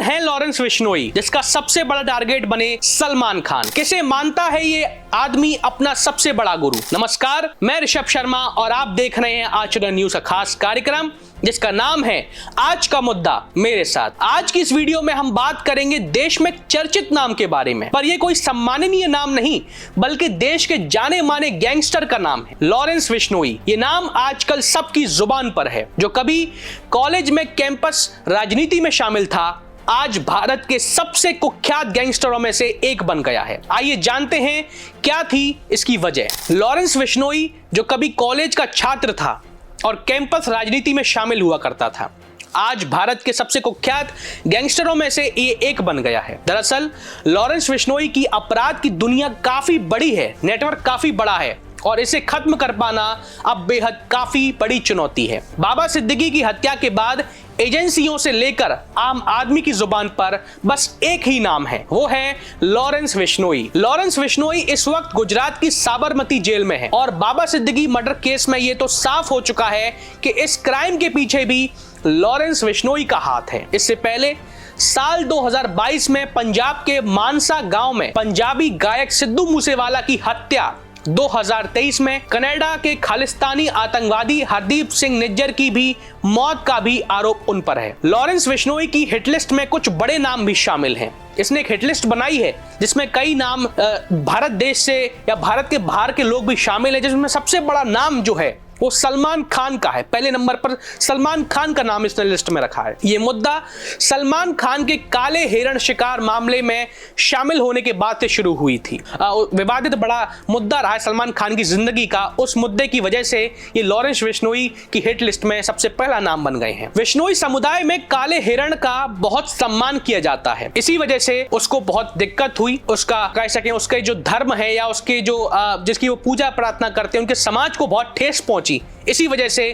है लॉरेंस बिश्नोई, जिसका सबसे बड़ा टारगेट बने सलमान खान। किसे मानता है ये आदमी अपना सबसे बड़ा गुरु? नमस्कार, मैं ऋषभ शर्मा और आप देख रहे हैं आचरण न्यूज का खास कार्यक्रम जिसका नाम है आज का मुद्दा मेरे साथ। आज की इस वीडियो में हम बात करेंगे देश में चर्चित नाम के बारे में, पर यह कोई सम्माननीय नाम नहीं बल्कि देश के जाने माने गैंगस्टर का नाम है, लॉरेंस बिश्नोई। ये नाम आजकल सबकी जुबान पर है। जो कभी कॉलेज में कैंपस राजनीति में शामिल था, आज भारत के सबसे कुख्यात गैंगस्टरों में से एक बन गया है। आइए जानते हैं क्या थी इसकी वजह। लॉरेंस बिश्नोई जो कभी कॉलेज का छात्र था और कैंपस राजनीति में शामिल हुआ करता था, आज भारत के सबसे कुख्यात गैंगस्टरों में से ये एक बन गया है। दरअसल लॉरेंस बिश्नोई की अपराध की दुनिया काफी बड़ी है, नेटवर्क काफी बड़ा है और इसे खत्म कर पाना अब बेहद काफी बड़ी चुनौती है। बाबा सिद्दीकी की हत्या के बाद एजेंसियों से लेकर आम आदमी की जुबान पर बस एक ही नाम है, वो है लॉरेंस बिश्नोई। लॉरेंस बिश्नोई इस वक्त गुजरात की साबरमती जेल में है और बाबा सिद्दीकी मर्डर केस में ये तो साफ हो चुका है कि इस क्राइम के पीछे भी लॉरेंस बिश्नोई का हाथ है। इससे पहले साल 2022 में पंजाब के मानसा गांव में पंजाबी गायक सिद्धू मूसेवाला की हत्या, 2023 में कनाडा के खालिस्तानी आतंकवादी हरदीप सिंह निज्जर की भी मौत का भी आरोप उन पर है। लॉरेंस बिश्नोई की हिटलिस्ट में कुछ बड़े नाम भी शामिल हैं। इसने एक हिटलिस्ट बनाई है जिसमें कई नाम भारत देश से या भारत के बाहर के लोग भी शामिल हैं, जिसमें सबसे बड़ा नाम जो है वो सलमान खान का है। पहले नंबर पर सलमान खान का नाम इसने लिस्ट में रखा है। ये मुद्दा सलमान खान के काले हिरण शिकार मामले में शामिल होने के बाद से शुरू हुई थी। विवादित बड़ा मुद्दा रहा है सलमान खान की जिंदगी का। उस मुद्दे की वजह से ये लॉरेंस बिश्नोई की हिट लिस्ट में सबसे पहला नाम बन गए हैं। बिश्नोई समुदाय में काले हिरण का बहुत सम्मान किया जाता है, इसी वजह से उसको बहुत दिक्कत हुई। उसका कह सकें उसके जो धर्म है या उसके जो जिसकी वो पूजा प्रार्थना करते हैं, उनके समाज को बहुत ठेस पहुंची। इसी वजह से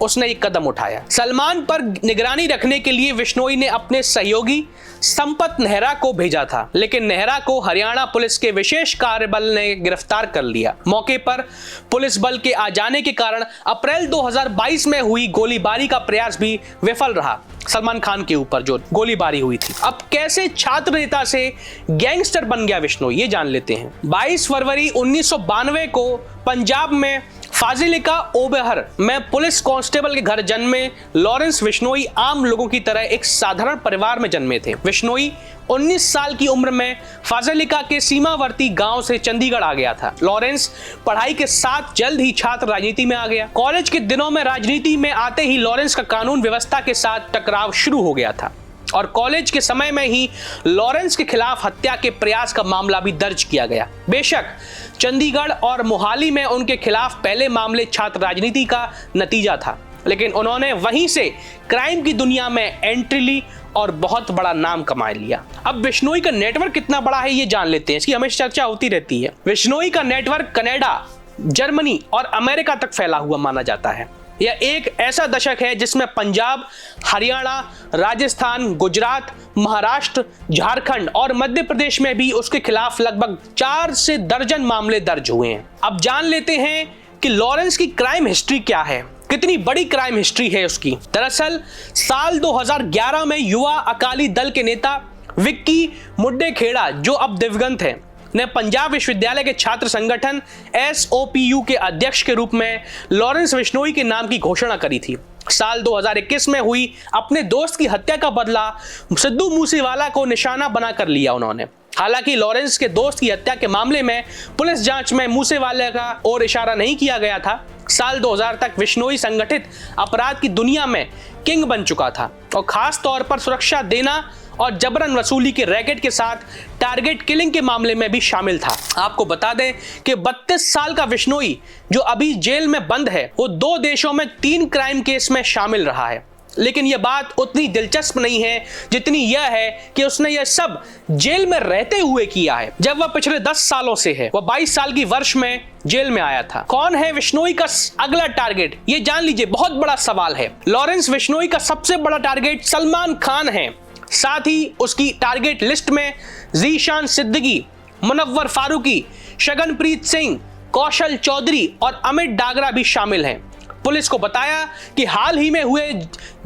उसने एक कदम उठाया। सलमान पर निगरानी रखने के लिए बिश्नोई ने अपने सहयोगी संपत नेहरा को भेजा था, लेकिन नेहरा को हरियाणा पुलिस के विशेष कार्यबल ने गिरफ्तार कर लिया। मौके पर पुलिस बल के आ जाने के कारण अप्रैल 2022 में हुई गोलीबारी का प्रयास भी विफल रहा। सलमान खान के ऊपर जो गोलीबारी हुई थी। अब कैसे छात्र नेता से गैंगस्टर बन गया बिश्नोई, ये जान लेते हैं। 22 फरवरी 1992 को पंजाब में फाजिलिका ओबेहर में पुलिस कांस्टेबल के घर जन्मे लॉरेंस बिश्नोई आम लोगों की तरह एक साधारण परिवार में जन्मे थे। बिश्नोई 19 साल की उम्र में फाजिलिका के सीमावर्ती गांव से चंडीगढ़ आ गया था। लॉरेंस पढ़ाई के साथ जल्द ही छात्र राजनीति में आ गया। कॉलेज के दिनों में राजनीति में आते ही लॉरेंस का कानून व्यवस्था के साथ टकराव शुरू हो गया था और कॉलेज के समय में ही लॉरेंस के खिलाफ हत्या के प्रयास का मामला भी दर्ज किया गया। बेशक चंडीगढ़ और मोहाली में उनके खिलाफ पहले मामले छात्र राजनीति का नतीजा था, लेकिन उन्होंने वहीं से क्राइम की दुनिया में एंट्री ली और बहुत बड़ा नाम कमा लिया। अब बिश्नोई का नेटवर्क कितना बड़ा है ये जान लेते हैं, इसकी हमेशा चर्चा होती रहती है। बिश्नोई का नेटवर्क कनाडा, जर्मनी और अमेरिका तक फैला हुआ माना जाता है। यह एक ऐसा दशक है जिसमें पंजाब, हरियाणा, राजस्थान, गुजरात, महाराष्ट्र, झारखंड और मध्य प्रदेश में भी उसके खिलाफ लगभग 4 से दर्जन मामले दर्ज हुए हैं। अब जान लेते हैं कि लॉरेंस की क्राइम हिस्ट्री क्या है, कितनी बड़ी क्राइम हिस्ट्री है उसकी। दरअसल साल 2011 में युवा अकाली दल के नेता विक्की मुड्डेखेड़ा, जो अब दिवंगत हैं, ने पंजाब विश्वविद्यालय के छात्र संगठन SOPU के अध्यक्ष के रूप में लॉरेंस बिश्नोई के नाम की घोषणा करी थी। साल 2021 में हुई अपने दोस्त की हत्या का बदला सिद्धू मूसेवाला को निशाना बनाकर लिया उन्होंने। हालांकि लॉरेंस के दोस्त की हत्या के मामले में पुलिस जांच में मूसेवाला का और इशारा नहीं किया गया था। साल 2000 तक बिश्नोई संगठित अपराध की दुनिया में किंग बन चुका था और खास तौर पर सुरक्षा देना और जबरन वसूली के रैकेट के साथ टारगेट किलिंग के मामले में भी शामिल था। आपको बता दें कि 32 साल का बिश्नोई जो अभी जेल में बंद है, वो 2 देशों में 3 क्राइम केस में शामिल रहा है। लेकिन यह बात उतनी दिलचस्प नहीं है जितनी यह है कि उसने यह सब जेल में रहते हुए किया है। जब वह पिछले 10 सालों से है, वह 22 साल की वर्ष में जेल में आया था। कौन है बिश्नोई का अगला टारगेट, ये जान लीजिए, बहुत बड़ा सवाल है। लॉरेंस बिश्नोई का सबसे बड़ा टारगेट सलमान खान है। साथ ही उसकी टारगेट लिस्ट में ज़ीशान सिद्दीकी, मुनव्वर फारूकी, शगनप्रीत सिंह, कौशल चौधरी और अमित डागरा भी शामिल हैं। पुलिस को बताया कि हाल ही में हुए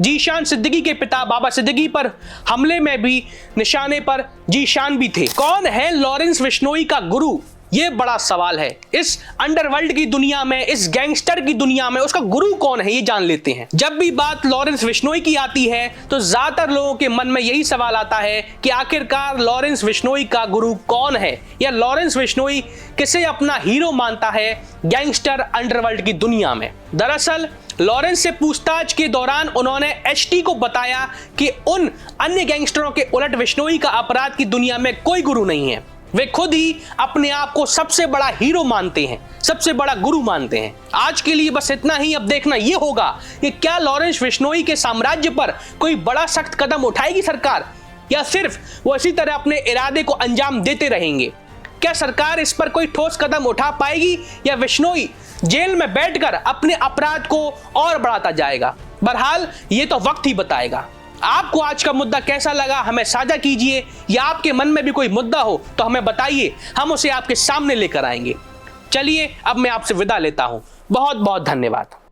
जीशान सिद्दीकी के पिता बाबा सिद्दीकी पर हमले में भी निशाने पर जीशान भी थे। कौन है लॉरेंस बिश्नोई का गुरु? ये बड़ा सवाल है। इस अंडरवर्ल्ड की दुनिया में, इस गैंगस्टर की दुनिया में उसका गुरु कौन है, ये जान लेते हैं। जब भी बात लॉरेंस बिश्नोई की आती है तो ज्यादातर लोगों के मन में यही सवाल आता है कि आखिरकार लॉरेंस बिश्नोई का गुरु कौन है, या लॉरेंस बिश्नोई किसे अपना हीरो मानता है गैंगस्टर अंडरवर्ल्ड की दुनिया में। दरअसल लॉरेंस से पूछताछ के दौरान उन्होंने एचटी को बताया कि उन अन्य गैंगस्टरों के उलट बिश्नोई का अपराध की दुनिया में कोई गुरु नहीं है। वे खुद ही अपने आप को सबसे बड़ा हीरो मानते हैं, सबसे बड़ा गुरु मानते हैं। आज के लिए बस इतना ही। अब देखना यह होगा कि क्या लॉरेंस बिश्नोई के साम्राज्य पर कोई बड़ा सख्त कदम उठाएगी सरकार, या सिर्फ वो इसी तरह अपने इरादे को अंजाम देते रहेंगे। क्या सरकार इस पर कोई ठोस कदम उठा पाएगी, या बिश्नोई जेल में बैठकर अपने अपराध को और बढ़ाता जाएगा? बहरहाल ये तो वक्त ही बताएगा। आपको आज का मुद्दा कैसा लगा हमें साझा कीजिए, या आपके मन में भी कोई मुद्दा हो तो हमें बताइए, हम उसे आपके सामने लेकर आएंगे। चलिए अब मैं आपसे विदा लेता हूं। बहुत बहुत धन्यवाद।